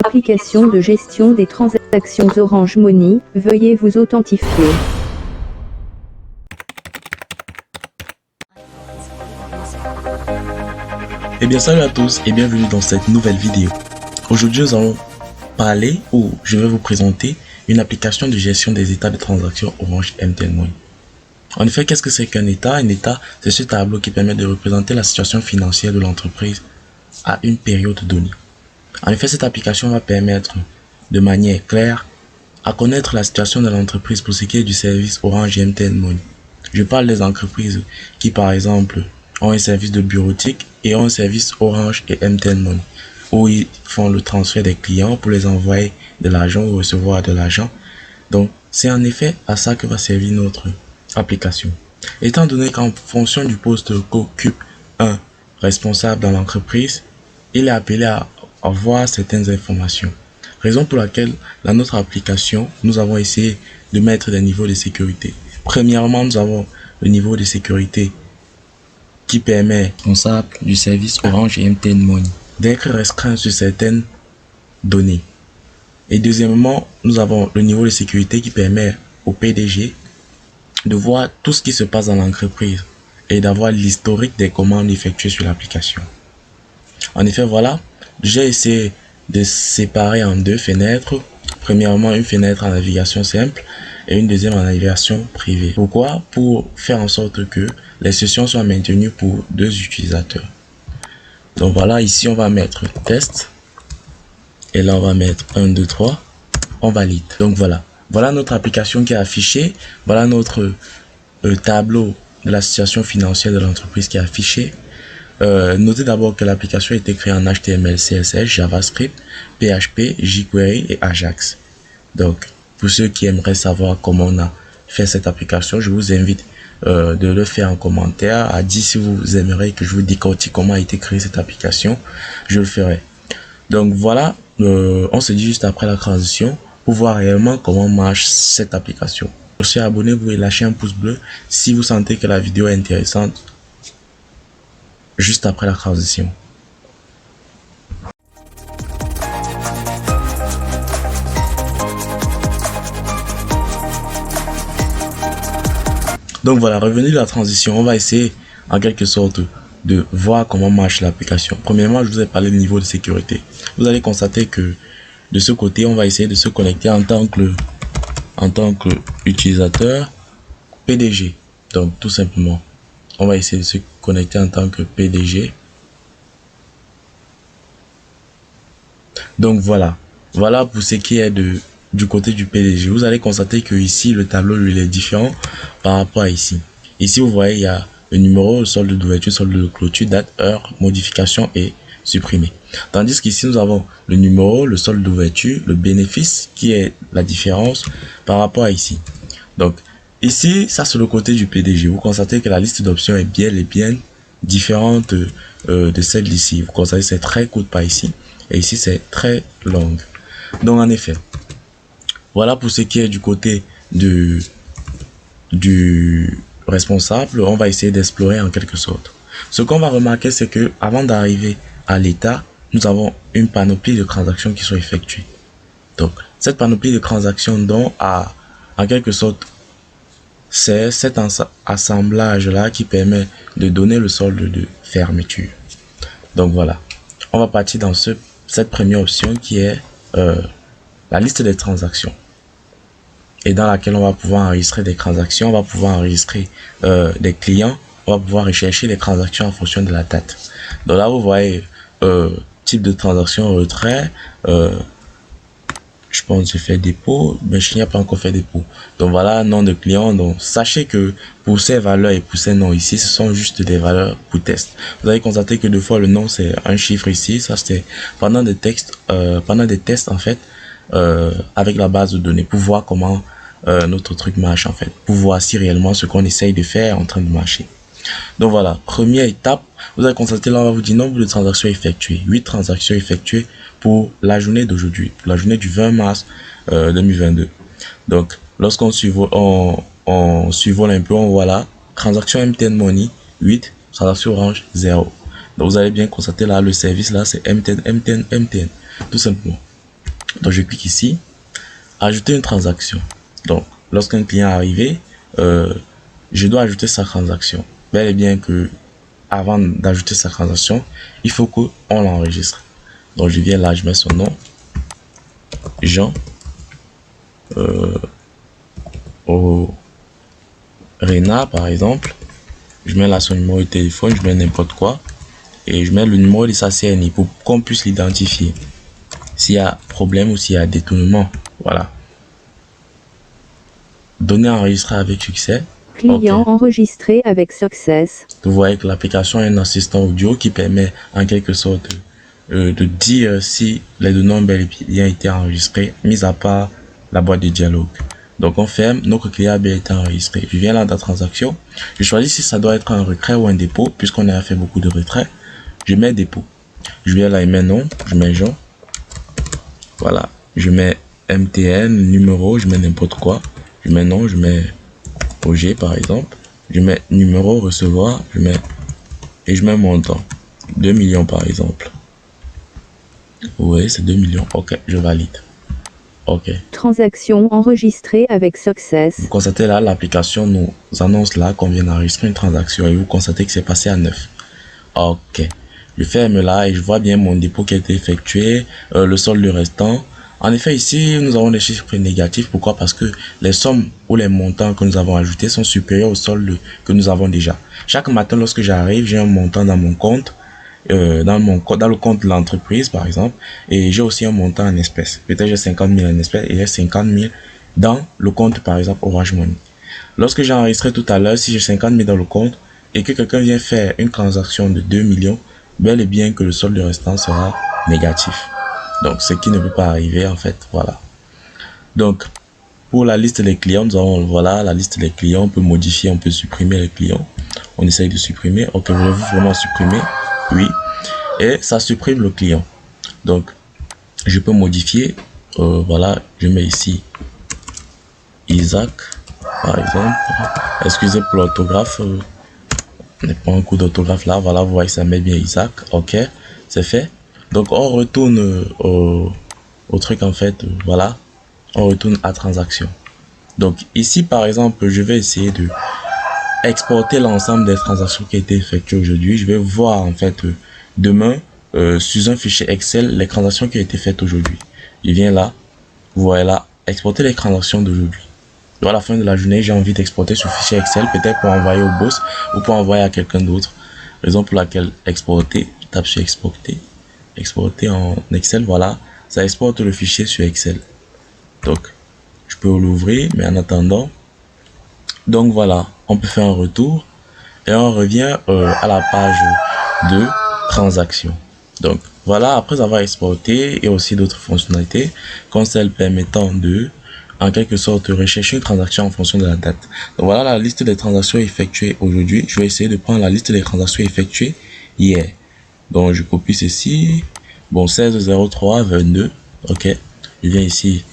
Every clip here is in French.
Application de gestion des transactions Orange Money, veuillez vous authentifier. Eh bien salut à tous et bienvenue dans cette nouvelle vidéo. Aujourd'hui nous allons parler ou je vais vous présenter une application de gestion des états de transactions Orange MTN Money. En effet, qu'est-ce que c'est qu'un état? Un état, c'est ce tableau qui permet de représenter la situation financière de l'entreprise à une période donnée. En effet, cette application va permettre de manière claire à connaître la situation de l'entreprise pour ce qui est du service Orange et MTN Money. Je parle des entreprises qui par exemple ont un service de bureautique et ont un service Orange et MTN Money où ils font le transfert des clients pour les envoyer de l'argent ou recevoir de l'argent. Donc c'est en effet à ça que va servir notre application. Étant donné qu'en fonction du poste qu'occupe un responsable dans l'entreprise, il est appelé à avoir certaines informations. Raison pour laquelle dans notre application, nous avons essayé de mettre des niveaux de sécurité. Premièrement, nous avons le niveau de sécurité qui permet au responsable du service Orange et MTN Money d'être restreint sur certaines données. Et deuxièmement, nous avons le niveau de sécurité qui permet au PDG de voir tout ce qui se passe dans l'entreprise et d'avoir l'historique des commandes effectuées sur l'application. En effet, voilà, j'ai essayé de séparer en deux fenêtres. Premièrement, une fenêtre en navigation simple et une deuxième en navigation privée. Pourquoi? Pour faire en sorte que les sessions soient maintenues pour deux utilisateurs. Donc voilà, ici on va mettre test et là on va mettre 1, 2, 3, on valide. Donc voilà, voilà notre application qui est affichée, voilà notre tableau de la situation financière de l'entreprise qui est affiché. Notez d'abord que l'application a été créée en HTML, CSS, JavaScript, PHP, jQuery et Ajax. Donc, pour ceux qui aimeraient savoir comment on a fait cette application, je vous invite de le faire en commentaire, à dire si vous aimeriez que je vous décortique comment a été créée cette application, je le ferai. Donc voilà, on se dit juste après la transition pour voir réellement comment marche cette application. Si vous êtes abonné, vous pouvez lâcher un pouce bleu si vous sentez que la vidéo est intéressante. Juste après la transition. Donc voilà, revenu de la transition, on va essayer en quelque sorte de voir comment marche l'application. Premièrement, je vous ai parlé du niveau de sécurité. Vous allez constater que de ce côté, on va essayer de se connecter en tant que utilisateur PDG. Donc tout simplement, on va essayer de se connecter en tant que PDG. Donc voilà, voilà pour ce qui est du côté du PDG. Vous allez constater que ici le tableau lui est différent par rapport à ici. Ici vous voyez il y a le numéro, le solde d'ouverture, solde de clôture, date, heure, modification et supprimer. Tandis qu'ici nous avons le numéro, le solde d'ouverture, le bénéfice qui est la différence par rapport à ici. Donc ici ça c'est le côté du PDG. Vous constatez que la liste d'options est bien différente de celle d'ici. Vous constatez que c'est très court par ici. Et ici, c'est très long. Donc, en effet, voilà pour ce qui est du côté du responsable. On va essayer d'explorer en quelque sorte. Ce qu'on va remarquer, c'est que avant d'arriver à l'état, nous avons une panoplie de transactions qui sont effectuées. Donc, cette panoplie de transactions dont en quelque sorte, c'est cet assemblage-là qui permet de donner le solde de fermeture. Donc, voilà. On va partir dans cette première option qui est la liste des transactions et dans laquelle on va pouvoir enregistrer des transactions, on va pouvoir enregistrer des clients, on va pouvoir rechercher les transactions en fonction de la date. Donc là vous voyez type de transaction, retrait, je pense que j'ai fait dépôt, mais je n'ai pas encore fait dépôt. Donc voilà, nom de client. Donc sachez que pour ces valeurs et pour ces noms ici, ce sont juste des valeurs pour test. Vous allez constater que deux fois le nom c'est un chiffre ici. Ça c'est pendant des tests en fait avec la base de données pour voir comment notre truc marche en fait, pour voir si réellement ce qu'on essaye de faire est en train de marcher. Donc voilà, première étape, vous allez constater là, on va vous dire nombre de transactions effectuées. 8 transactions effectuées pour la journée d'aujourd'hui, pour la journée du 20 mars 2022. Donc, lorsqu'on survole un peu, on voit là, transaction MTN Money, 8, transaction Orange, 0. Donc, vous allez bien constater là, le service là, c'est MTN, tout simplement. Donc je clique ici, ajouter une transaction. Donc lorsqu'un client est arrivé, je dois ajouter sa transaction. Bel et bien que avant d'ajouter sa transaction, il faut qu'on l'enregistre. Donc je viens là, je mets son nom, Jean au Rena par exemple. Je mets là son numéro de téléphone, je mets n'importe quoi et je mets le numéro de sa CNI pour qu'on puisse l'identifier s'il y a problème ou s'il y a détournement. Voilà. Données enregistrées avec succès. Client enregistré avec success. Vous voyez que l'application a un assistant audio qui permet en quelque sorte de dire si les données ont bel et bien été enregistrées, mis à part la boîte de dialogue. Donc on ferme, notre client a bien été enregistré. Je viens là dans transaction, je choisis si ça doit être un retrait ou un dépôt, puisqu'on a fait beaucoup de retraits. Je mets dépôt. Je viens là, je mets nom, je mets Jean. Voilà, je mets MTN, numéro, je mets n'importe quoi. Je mets nom, je mets OG par exemple. Je mets numéro, recevoir, je mets montant. 2 millions par exemple. Oui, c'est 2 millions. Ok, je valide. Ok. Transaction enregistrée avec success. Vous constatez là, l'application nous annonce là qu'on vient d'enregistrer une transaction et vous constatez que c'est passé à 9. Ok. Je ferme là et je vois bien mon dépôt qui a été effectué, le solde restant. En effet, ici, nous avons des chiffres négatifs. Pourquoi? Parce que les sommes ou les montants que nous avons ajoutés sont supérieurs au solde que nous avons déjà. Chaque matin, lorsque j'arrive, j'ai un montant dans mon compte, dans le compte de l'entreprise, par exemple, et j'ai aussi un montant en espèces. Peut-être j'ai 50 000 en espèces et j'ai 50 000 dans le compte, par exemple, Orange Money. Lorsque j'ai enregistré tout à l'heure, si j'ai 50 000 dans le compte et que quelqu'un vient faire une transaction de 2 millions, bel et bien que le solde restant sera négatif. Donc, ce qui ne peut pas arriver, en fait, voilà. Donc, pour la liste des clients, nous avons, voilà, la liste des clients. On peut modifier, on peut supprimer les clients. On essaye de supprimer. Ok, voulez-vous vraiment supprimer? Oui. Et ça supprime le client. Donc, je peux modifier. Voilà, je mets ici Isaac, par exemple. Excusez pour l'orthographe. On n'est pas un coup d'orthographe là. Voilà, vous voyez, ça met bien Isaac. Ok, c'est fait. Donc, on retourne au truc, en fait. Voilà, on retourne à transaction. Donc, ici, par exemple, je vais essayer de exporter l'ensemble des transactions qui ont été effectuées aujourd'hui. Je vais voir, en fait, demain, sur un fichier Excel, les transactions qui ont été faites aujourd'hui. Je viens là, vous voyez là, exporter les transactions d'aujourd'hui. À la fin de la journée, j'ai envie d'exporter ce fichier Excel, peut-être pour envoyer au boss ou pour envoyer à quelqu'un d'autre. Raison pour laquelle exporter, je tape sur exporter, exporter en Excel, voilà, ça exporte le fichier sur Excel. Donc, je peux l'ouvrir, mais en attendant, donc voilà, on peut faire un retour et on revient à la page de transaction. Donc, voilà, après avoir exporté et aussi d'autres fonctionnalités, comme celle permettant de en quelque sorte rechercher une transaction en fonction de la date. Donc voilà la liste des transactions effectuées aujourd'hui. Je vais essayer de prendre la liste des transactions effectuées hier. Donc je copie ceci. Bon, 16/03/22. Ok. Je viens ici.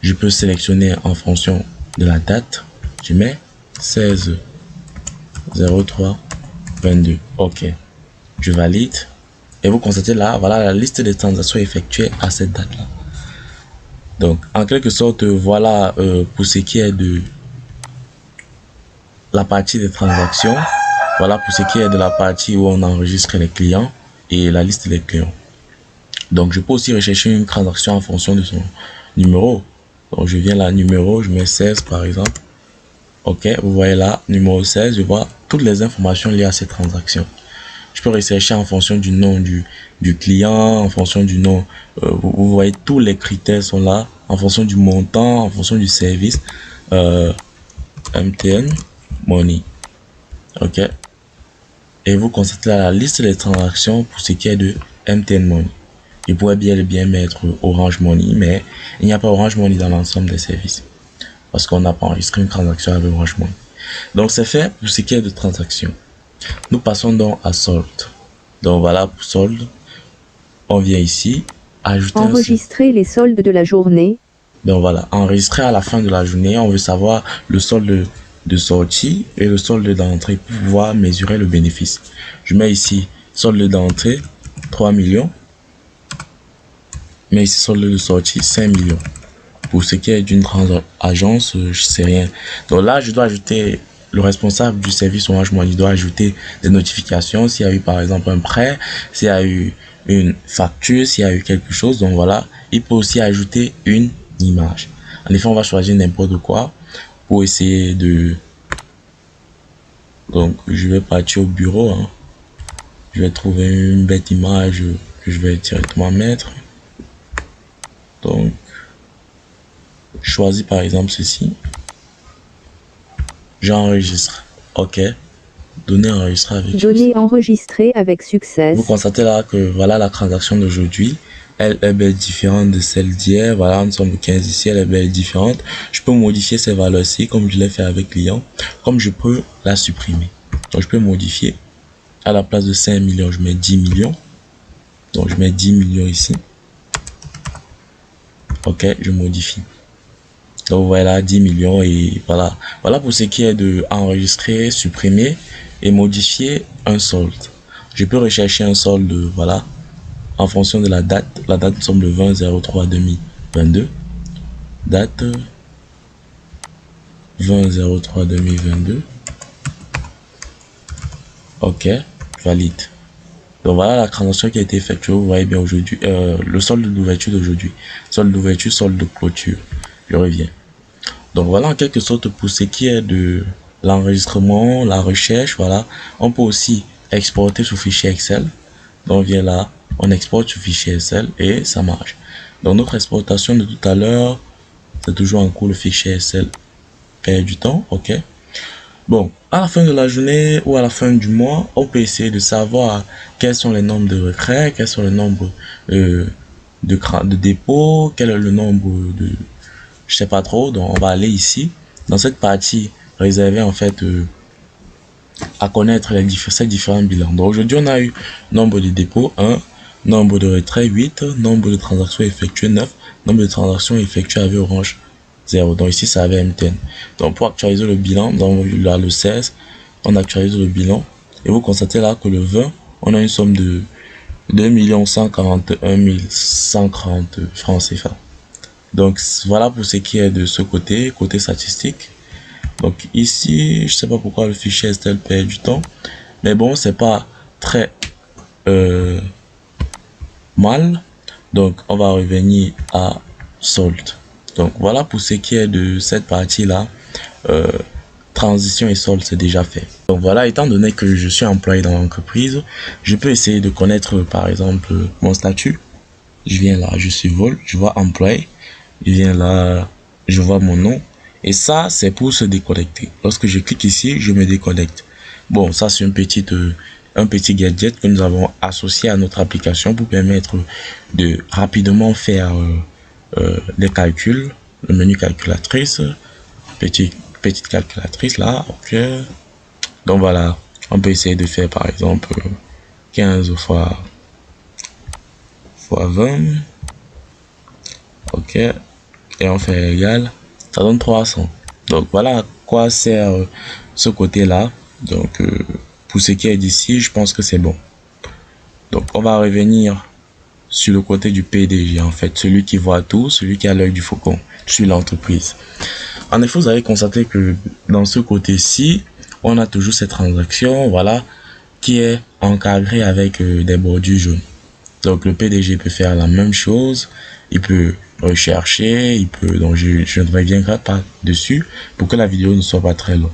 Je peux sélectionner en fonction de la date. Je mets 16/03/22. Ok. Je valide. Et vous constatez là, voilà la liste des transactions effectuées à cette date-là. Donc, en quelque sorte, voilà pour ce qui est de la partie des transactions. Voilà pour ce qui est de la partie où on enregistre les clients et la liste des clients. Donc, je peux aussi rechercher une transaction en fonction de son numéro. Donc, je viens là, numéro, je mets 16 par exemple. Ok, vous voyez là, numéro 16, je vois toutes les informations liées à cette transaction. Je peux rechercher en fonction du nom du client, en fonction du nom. Vous voyez, tous les critères sont là, en fonction du montant, en fonction du service. MTN Money. Ok. Et vous constatez là la liste des transactions pour ce qui est de MTN Money. Je pourrais bien mettre Orange Money, mais il n'y a pas Orange Money dans l'ensemble des services. Parce qu'on n'a pas enregistré une transaction avec Orange Money. Donc c'est fait pour ce qui est de transactions. Nous passons donc à solde. Donc voilà pour solde. On vient ici, ajouter enregistrer les soldes de la journée. Donc voilà, enregistrer à la fin de la journée. On veut savoir le solde de sortie et le solde d'entrée pour pouvoir mesurer le bénéfice. Je mets ici solde d'entrée 3 millions. Mais ici, solde de sortie 5 millions. Pour ce qui est d'une agence, je sais rien. Donc là, je dois ajouter le responsable du service Orange Money doit ajouter des notifications s'il y a eu par exemple un prêt, s'il y a eu une facture, s'il y a eu quelque chose. Donc voilà, il peut aussi ajouter une image. En effet, on va choisir n'importe quoi pour essayer de... Donc je vais partir au bureau. Hein. Je vais trouver une bête image que je vais directement mettre. Donc, je choisis par exemple ceci. J'enregistre. OK. Données enregistrées avec succès. Données enregistrées avec succès. Vous constatez là que voilà la transaction d'aujourd'hui. Elle est belle différente de celle d'hier. Voilà, nous sommes le 15 ici. Elle est belle différente. Je peux modifier ces valeurs-ci comme je l'ai fait avec client. Comme je peux la supprimer. Donc, je peux modifier. À la place de 5 millions, je mets 10 millions. Donc, je mets 10 millions ici. OK, je modifie. Donc voilà, 10 millions et voilà. Voilà pour ce qui est de enregistrer, supprimer et modifier un solde. Je peux rechercher un solde, voilà, en fonction de la date. La date, nous sommes le 20/03/2022. Date 20/03/2022. OK, valide. Donc voilà la transaction qui a été effectuée. Vous voyez bien aujourd'hui, le solde d'ouverture d'aujourd'hui. Solde d'ouverture, solde de clôture. Je reviens. Donc voilà en quelque sorte pour ce qui est de l'enregistrement, la recherche, voilà. On peut aussi exporter sous fichier Excel. Donc on vient là, on exporte sous fichier Excel et ça marche. Donc notre exportation de tout à l'heure, c'est toujours en cours, le fichier Excel perd du temps, OK. Bon, à la fin de la journée ou à la fin du mois, on peut essayer de savoir quels sont les nombres de retraits, quels sont les nombres de dépôts, quel est le nombre de... Je sais pas trop, donc on va aller ici, dans cette partie réservée en fait à connaître ces différents bilans. Donc aujourd'hui, on a eu nombre de dépôts 1, nombre de retraits 8, nombre de transactions effectuées 9, nombre de transactions effectuées avec Orange 0. Donc ici, ça avait MTN. Donc pour actualiser le bilan, donc là le 16, on actualise le bilan et vous constatez là que le 20, on a une somme de 2 141 140 francs CFA. Donc voilà pour ce qui est de ce côté statistique. Donc ici, je sais pas pourquoi le fichier Excel perd du temps, mais bon, c'est pas très mal. Donc on va revenir à solde. Donc voilà pour ce qui est de cette partie là. Transition et solde, c'est déjà fait. Donc voilà, étant donné que je suis employé dans l'entreprise, je peux essayer de connaître par exemple mon statut. Je viens là, je suis vol, je vois employé. Je viens là, je vois mon nom. Et ça, c'est pour se déconnecter. Lorsque je clique ici, je me déconnecte. Bon, ça, c'est un petit gadget que nous avons associé à notre application pour permettre de rapidement faire les calculs. Le menu calculatrice, petite calculatrice là, OK. Donc voilà, on peut essayer de faire par exemple 15 fois 20. OK. Et on fait égal, ça donne 300. Donc voilà à quoi sert ce côté là. Donc pour ce qui est d'ici, je pense que c'est bon. Donc on va revenir sur le côté du PDG, en fait, celui qui voit tout, celui qui a l'œil du faucon sur l'entreprise. En effet, vous avez constaté que dans ce côté-ci, on a toujours cette transaction, voilà, qui est encadrée avec des bordures jaunes. Donc le PDG peut faire la même chose, il peut rechercher, il peut, donc je ne reviendrai pas dessus pour que la vidéo ne soit pas très longue.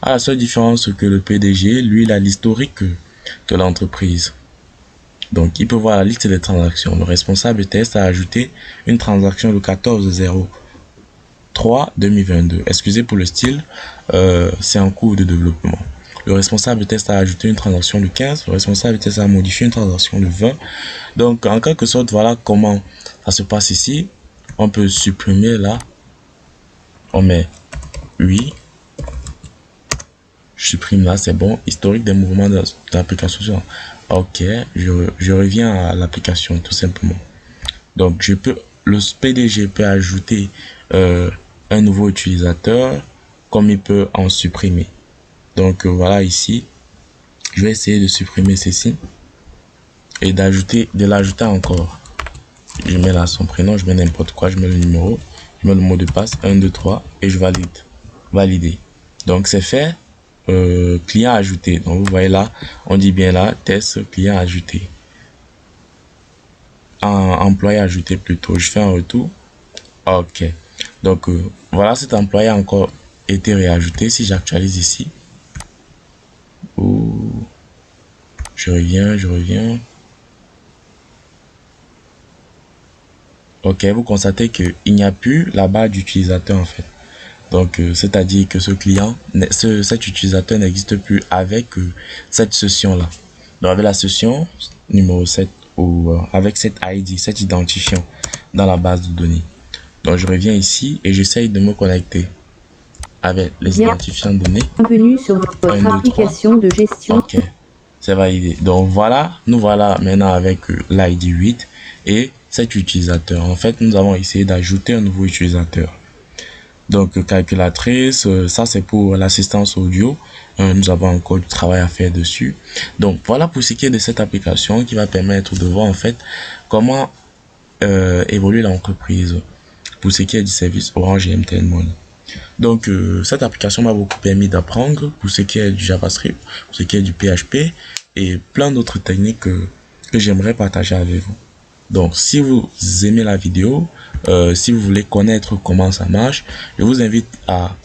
À la seule différence, c'est que le PDG, lui, il a l'historique de l'entreprise. Donc il peut voir la liste des transactions. Le responsable de test a ajouté une transaction le 14/03/2022. Excusez pour le style, c'est en cours de développement. Le responsable de test a ajouté une transaction le 15. Le responsable de test a modifié une transaction le 20. Donc, en quelque sorte, voilà comment ça se passe ici. On peut supprimer là. On met oui. Je supprime là, c'est bon. Historique des mouvements de l'application. OK, je reviens à l'application tout simplement. Donc, le PDG peut ajouter un nouveau utilisateur comme il peut en supprimer. Donc voilà ici, je vais essayer de supprimer ceci et de l'ajouter encore. Je mets là son prénom, je mets n'importe quoi, je mets le numéro, je mets le mot de passe, 1, 2, 3 et je valide. Valider. Donc c'est fait. Client ajouté. Donc vous voyez là, on dit bien là, test client ajouté. Employé ajouté plutôt. Je fais un retour. Ok. Donc voilà, cet employé a encore été réajouté. Si j'actualise ici, je reviens. Ok, vous constatez que il n'y a plus la barre d'utilisateur en fait. Donc c'est-à-dire que ce client, cet utilisateur n'existe plus avec cette session là. Donc avec la session numéro 7 ou avec cette ID, cet identifiant dans la base de données. Donc je reviens ici et j'essaye de me connecter avec les identifiants de données. Bienvenue sur votre 1, 2, 3. application de gestion. Ok, c'est validé. Donc voilà, nous voilà maintenant avec l'ID 8 et cet utilisateur. En fait, nous avons essayé d'ajouter un nouveau utilisateur. Donc calculatrice, ça c'est pour l'assistance audio. Nous avons encore du travail à faire dessus. Donc voilà pour ce qui est de cette application qui va permettre de voir en fait comment évolue l'entreprise pour ce qui est du service Orange et MTN Money. Donc cette application m'a beaucoup permis d'apprendre pour ce qui est du JavaScript, pour ce qui est du PHP et plein d'autres techniques que j'aimerais partager avec vous. Donc si vous aimez la vidéo, si vous voulez connaître comment ça marche, je vous invite à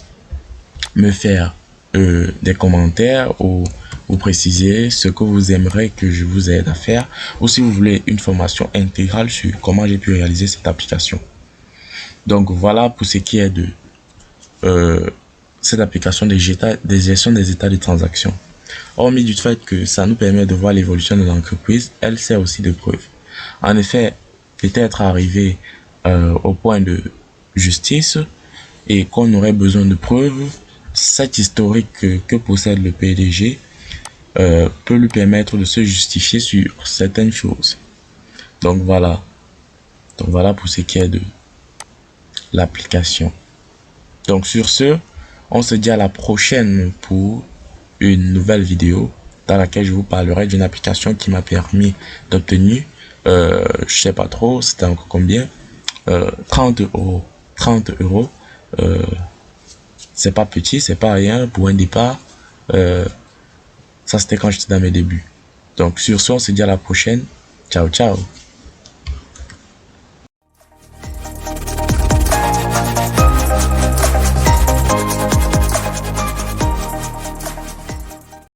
me faire des commentaires ou vous préciser ce que vous aimeriez que je vous aide à faire, ou si vous voulez une formation intégrale sur comment j'ai pu réaliser cette application. Donc voilà pour ce qui est de cette application de gestion des états de transactions. Hormis du fait que ça nous permet de voir l'évolution de l'entreprise, elle sert aussi de preuve. En effet, peut-être arrivé au point de justice et qu'on aurait besoin de preuves, cet historique que possède le PDG peut lui permettre de se justifier sur certaines choses. Donc voilà pour ce qui est de l'application. Donc sur ce, on se dit à la prochaine pour une nouvelle vidéo dans laquelle je vous parlerai d'une application qui m'a permis d'obtenir je sais pas trop, c'était encore combien, 30 euros. 30 euros, c'est pas petit, c'est pas rien pour un départ. Ça c'était quand j'étais dans mes débuts. Donc sur ce, on se dit à la prochaine. Ciao ciao.